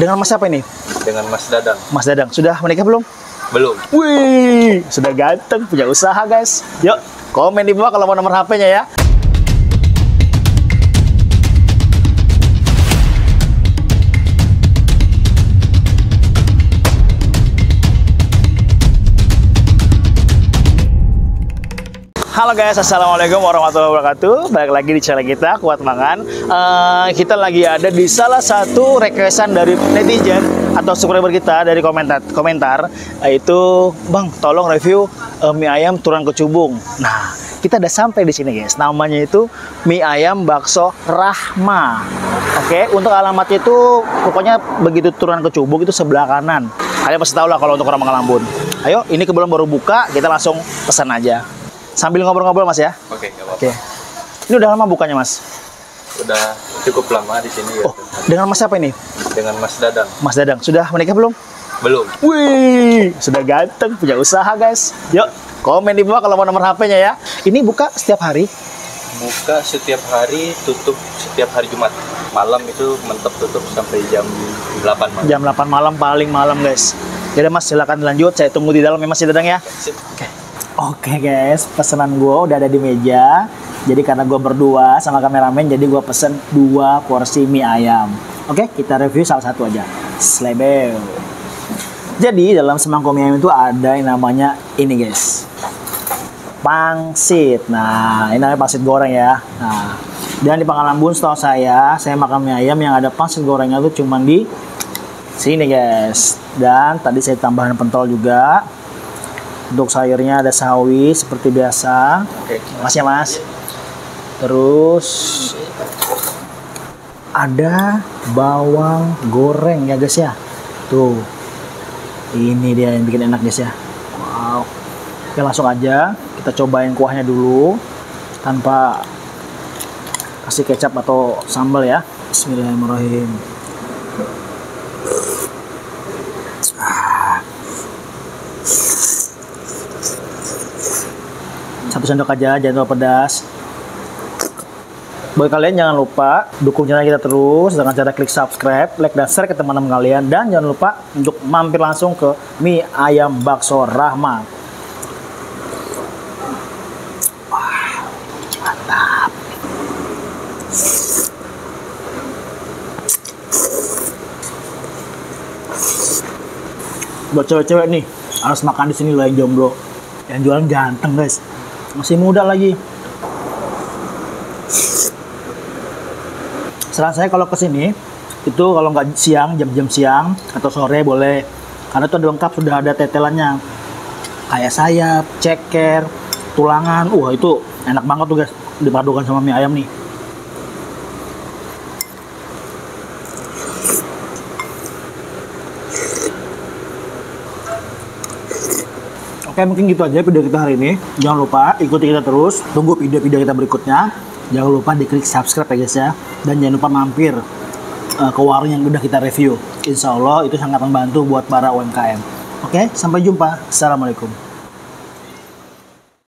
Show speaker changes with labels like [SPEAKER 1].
[SPEAKER 1] Dengan Mas siapa ini?
[SPEAKER 2] Dengan Mas Dadang.
[SPEAKER 1] Mas Dadang. Sudah menikah belum?
[SPEAKER 2] Belum.
[SPEAKER 1] Wih, sudah ganteng, punya usaha guys. Yuk, komen di bawah kalau mau nomor HP-nya ya. Halo guys, assalamualaikum warahmatullahi wabarakatuh. Balik lagi di channel kita, Kuat Mangan. Kita lagi ada di salah satu requestan dari netizen atau subscriber kita dari komentar, yaitu Bang, tolong review mie ayam Turan Kecubung. Nah, kita udah sampai di sini guys. Namanya itu mie ayam bakso Rahma. Oke, untuk alamatnya itu pokoknya begitu Turan Kecubung itu sebelah kanan. Kalian pasti tahu lah kalau untuk orang Mangalambun. Ayo, ini kebetulan baru buka, kita langsung pesan aja. Sambil ngobrol-ngobrol Mas ya.
[SPEAKER 2] Oke, nggak apa-apa.
[SPEAKER 1] Oke. Ini udah lama bukanya Mas?
[SPEAKER 2] Udah cukup lama di sini ya.
[SPEAKER 1] Oh, dengan Mas siapa ini?
[SPEAKER 2] Dengan Mas Dadang.
[SPEAKER 1] Mas Dadang. Sudah menikah belum?
[SPEAKER 2] Belum.
[SPEAKER 1] Wih, sudah ganteng, punya usaha guys. Yuk, komen di bawah kalau mau nomor HP-nya ya. Ini buka setiap hari?
[SPEAKER 2] Buka setiap hari, tutup setiap hari Jumat. Malam itu mentok tutup sampai jam 8 malam.
[SPEAKER 1] Jam 8 malam, paling malam guys. Jadi Mas, silakan lanjut. Saya tunggu di dalam ya Mas Dadang ya.
[SPEAKER 2] Sip.
[SPEAKER 1] Oke guys, pesanan gue udah ada di meja. Jadi karena gue berdua sama kameramen, jadi gue pesen 2 porsi mie ayam. Oke, kita review salah satu aja. Slebel. Jadi dalam semangkuk mie ayam itu ada yang namanya ini guys, pangsit. Nah, ini namanya pangsit goreng ya. Nah, dan di Mangalambun setahu saya makan mie ayam yang ada pangsit gorengnya tuh cuma di sini guys. Dan tadi saya tambahan pentol juga. Untuk sayurnya ada sawi seperti biasa.
[SPEAKER 2] Oke.
[SPEAKER 1] Makasih ya Mas. Terus ada bawang goreng ya guys ya. Tuh. Ini dia yang bikin enak guys ya. Wow. Oke, langsung aja kita cobain kuahnya dulu tanpa kasih kecap atau sambal ya. Bismillahirrahmanirrahim. Satu sendok aja, jangan terlalu pedas. Buat kalian jangan lupa dukung channel kita terus dengan cara klik subscribe, like dan share ke teman-teman kalian, dan jangan lupa untuk mampir langsung ke mie ayam bakso Rahma. Wah, mantap. Buat cewek-cewek nih, harus makan di sini loh yang jomblo. Yang jualan ganteng guys. Masih muda lagi. Saran saya kalau kesini itu kalau nggak siang, jam-jam siang atau sore boleh, karena itu ada lengkap, sudah ada tetelannya kayak sayap, ceker, tulangan. Itu enak banget tuh guys, dipadukan sama mie ayam nih. Oke, mungkin gitu aja video kita hari ini. Jangan lupa ikuti kita terus, tunggu video-video kita berikutnya. Jangan lupa diklik subscribe ya guys ya. Dan jangan lupa mampir ke warung yang udah kita review. Insya Allah itu sangat membantu buat para UMKM. Oke, sampai jumpa. Assalamualaikum.